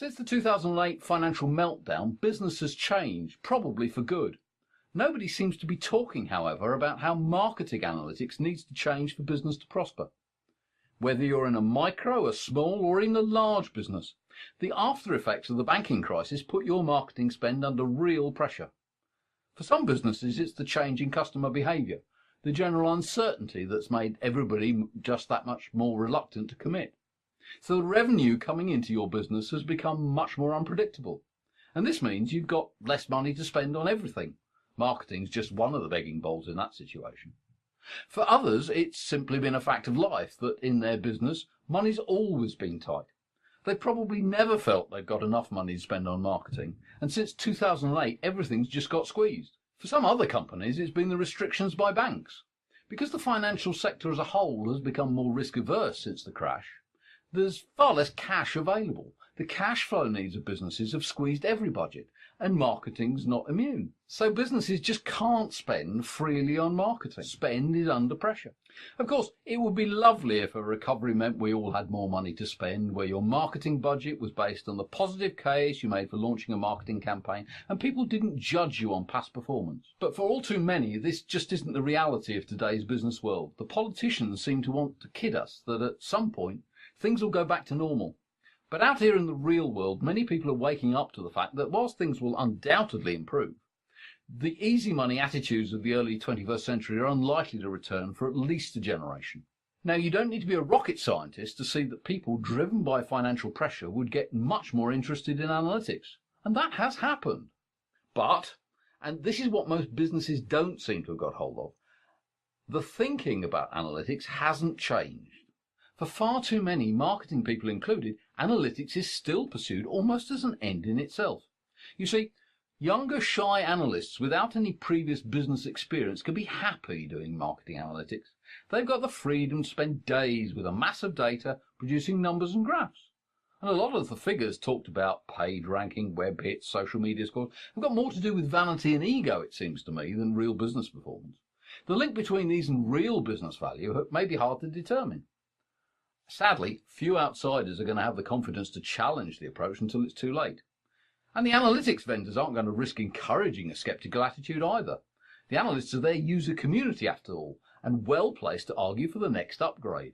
Since the 2008 financial meltdown, business has changed, probably for good. Nobody seems to be talking, however, about how marketing analytics needs to change for business to prosper. Whether you're in a micro, a small, or even a large business, the after effects of the banking crisis put your marketing spend under real pressure. For some businesses, it's the change in customer behaviour, the general uncertainty that's made everybody just that much more reluctant to commit. So the revenue coming into your business has become much more unpredictable. And this means you've got less money to spend on everything. Marketing's just one of the begging bowls in that situation. For others, it's simply been a fact of life that in their business, money's always been tight. They've probably never felt they've got enough money to spend on marketing, and since 2008, everything's just got squeezed. For some other companies, it's been the restrictions by banks. Because the financial sector as a whole has become more risk-averse since the crash, there's far less cash available. The cash flow needs of businesses have squeezed every budget, and marketing's not immune. So businesses just can't spend freely on marketing. Spend is under pressure. Of course, it would be lovely if a recovery meant we all had more money to spend, where your marketing budget was based on the positive case you made for launching a marketing campaign, and people didn't judge you on past performance. But for all too many, this just isn't the reality of today's business world. The politicians seem to want to kid us that at some point, things will go back to normal. But out here in the real world, many people are waking up to the fact that whilst things will undoubtedly improve, the easy money attitudes of the early 21st century are unlikely to return for at least a generation. Now, you don't need to be a rocket scientist to see that people driven by financial pressure would get much more interested in analytics. And that has happened. But, and this is what most businesses don't seem to have got hold of, the thinking about analytics hasn't changed. For far too many, marketing people included, analytics is still pursued almost as an end in itself. You see, younger, shy analysts without any previous business experience can be happy doing marketing analytics. They've got the freedom to spend days with a mass of data producing numbers and graphs. And a lot of the figures talked about, paid ranking, web hits, social media scores, have got more to do with vanity and ego, it seems to me, than real business performance. The link between these and real business value may be hard to determine. Sadly, few outsiders are going to have the confidence to challenge the approach until it's too late. And the analytics vendors aren't going to risk encouraging a sceptical attitude either. The analysts are their user community after all, and well placed to argue for the next upgrade.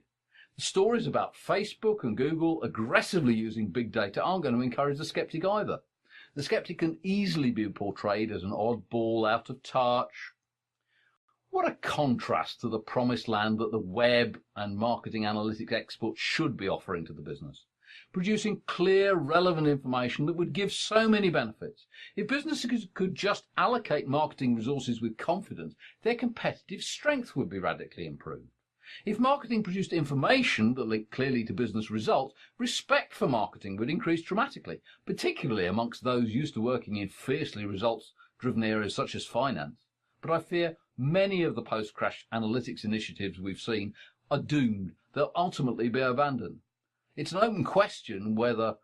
The stories about Facebook and Google aggressively using big data aren't going to encourage the skeptic either. The skeptic can easily be portrayed as an oddball, out of touch. What a contrast to the promised land that the web and marketing analytics experts should be offering to the business, producing clear, relevant information that would give so many benefits. If businesses could just allocate marketing resources with confidence, their competitive strength would be radically improved. If marketing produced information that linked clearly to business results, respect for marketing would increase dramatically, particularly amongst those used to working in fiercely results-driven areas such as finance. But I fear many of the post-crash analytics initiatives we've seen are doomed. They'll ultimately be abandoned. It's an open question whether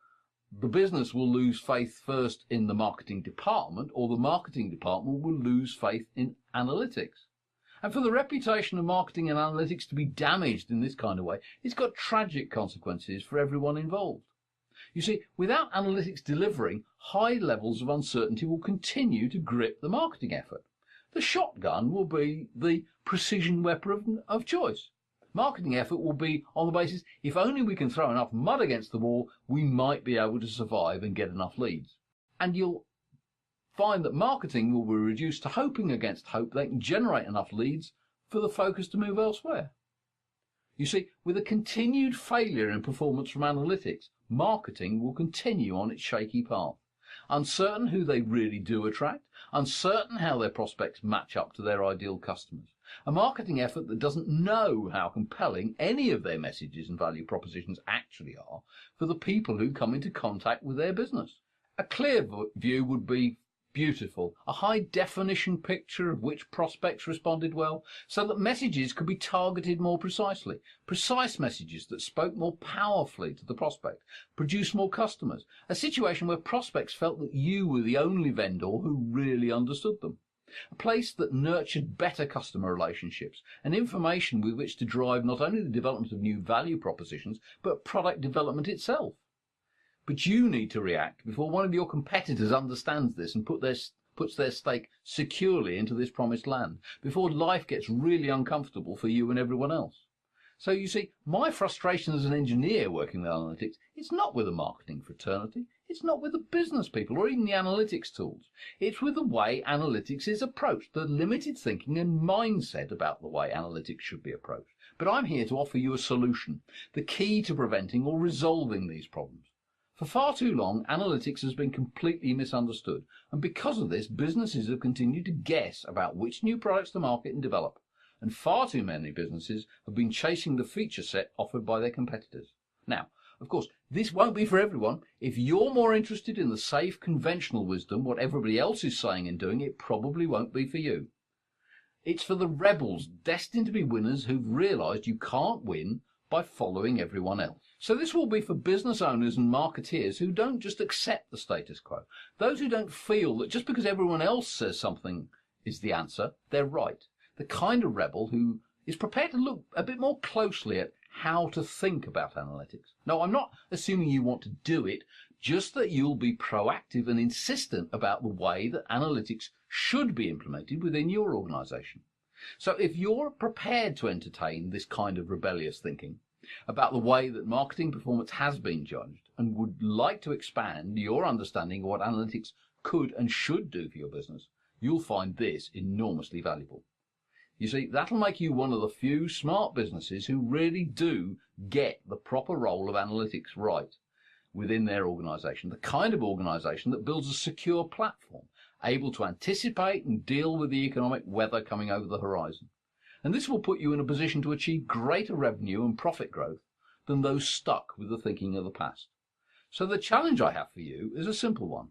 the business will lose faith first in the marketing department or the marketing department will lose faith in analytics. And for the reputation of marketing and analytics to be damaged in this kind of way, it's got tragic consequences for everyone involved. You see, without analytics delivering, high levels of uncertainty will continue to grip the marketing effort. The shotgun will be the precision weapon of choice. Marketing effort will be on the basis, if only we can throw enough mud against the wall, we might be able to survive and get enough leads. And you'll find that marketing will be reduced to hoping against hope they can generate enough leads for the focus to move elsewhere. You see, with a continued failure in performance from analytics, marketing will continue on its shaky path. Uncertain who they really do attract, uncertain how their prospects match up to their ideal customers. A marketing effort that doesn't know how compelling any of their messages and value propositions actually are for the people who come into contact with their business. A clear view would be beautiful, a high-definition picture of which prospects responded well, so that messages could be targeted more precisely, precise messages that spoke more powerfully to the prospect, produced more customers, a situation where prospects felt that you were the only vendor who really understood them, a place that nurtured better customer relationships, and information with which to drive not only the development of new value propositions, but product development itself. But you need to react before one of your competitors understands this and puts their stake securely into this promised land, before life gets really uncomfortable for you and everyone else. So you see, my frustration as an engineer working with analytics, it's not with the marketing fraternity, it's not with the business people or even the analytics tools. It's with the way analytics is approached, the limited thinking and mindset about the way analytics should be approached. But I'm here to offer you a solution, the key to preventing or resolving these problems. For far too long, analytics has been completely misunderstood, and because of this, businesses have continued to guess about which new products to market and develop. And far too many businesses have been chasing the feature set offered by their competitors. Now, of course, this won't be for everyone. If you're more interested in the safe, conventional wisdom, what everybody else is saying and doing, it probably won't be for you. It's for the rebels destined to be winners who've realised you can't win by following everyone else. So this will be for business owners and marketeers who don't just accept the status quo. Those who don't feel that just because everyone else says something is the answer, they're right. The kind of rebel who is prepared to look a bit more closely at how to think about analytics. No, I'm not assuming you want to do it, just that you'll be proactive and insistent about the way that analytics should be implemented within your organisation. So if you're prepared to entertain this kind of rebellious thinking about the way that marketing performance has been judged and would like to expand your understanding of what analytics could and should do for your business, you'll find this enormously valuable. You see, that'll make you one of the few smart businesses who really do get the proper role of analytics right within their organisation, the kind of organisation that builds a secure platform, able to anticipate and deal with the economic weather coming over the horizon. And this will put you in a position to achieve greater revenue and profit growth than those stuck with the thinking of the past. So the challenge I have for you is a simple one.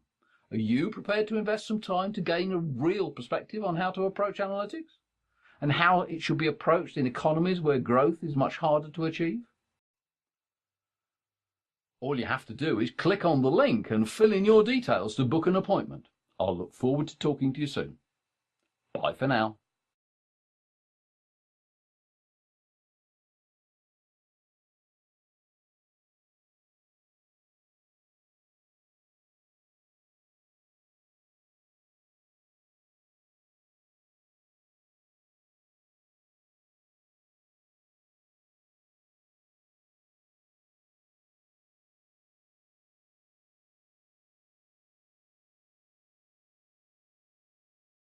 Are you prepared to invest some time to gain a real perspective on how to approach analytics? And how it should be approached in economies where growth is much harder to achieve? All you have to do is click on the link and fill in your details to book an appointment. I'll look forward to talking to you soon. Bye for now.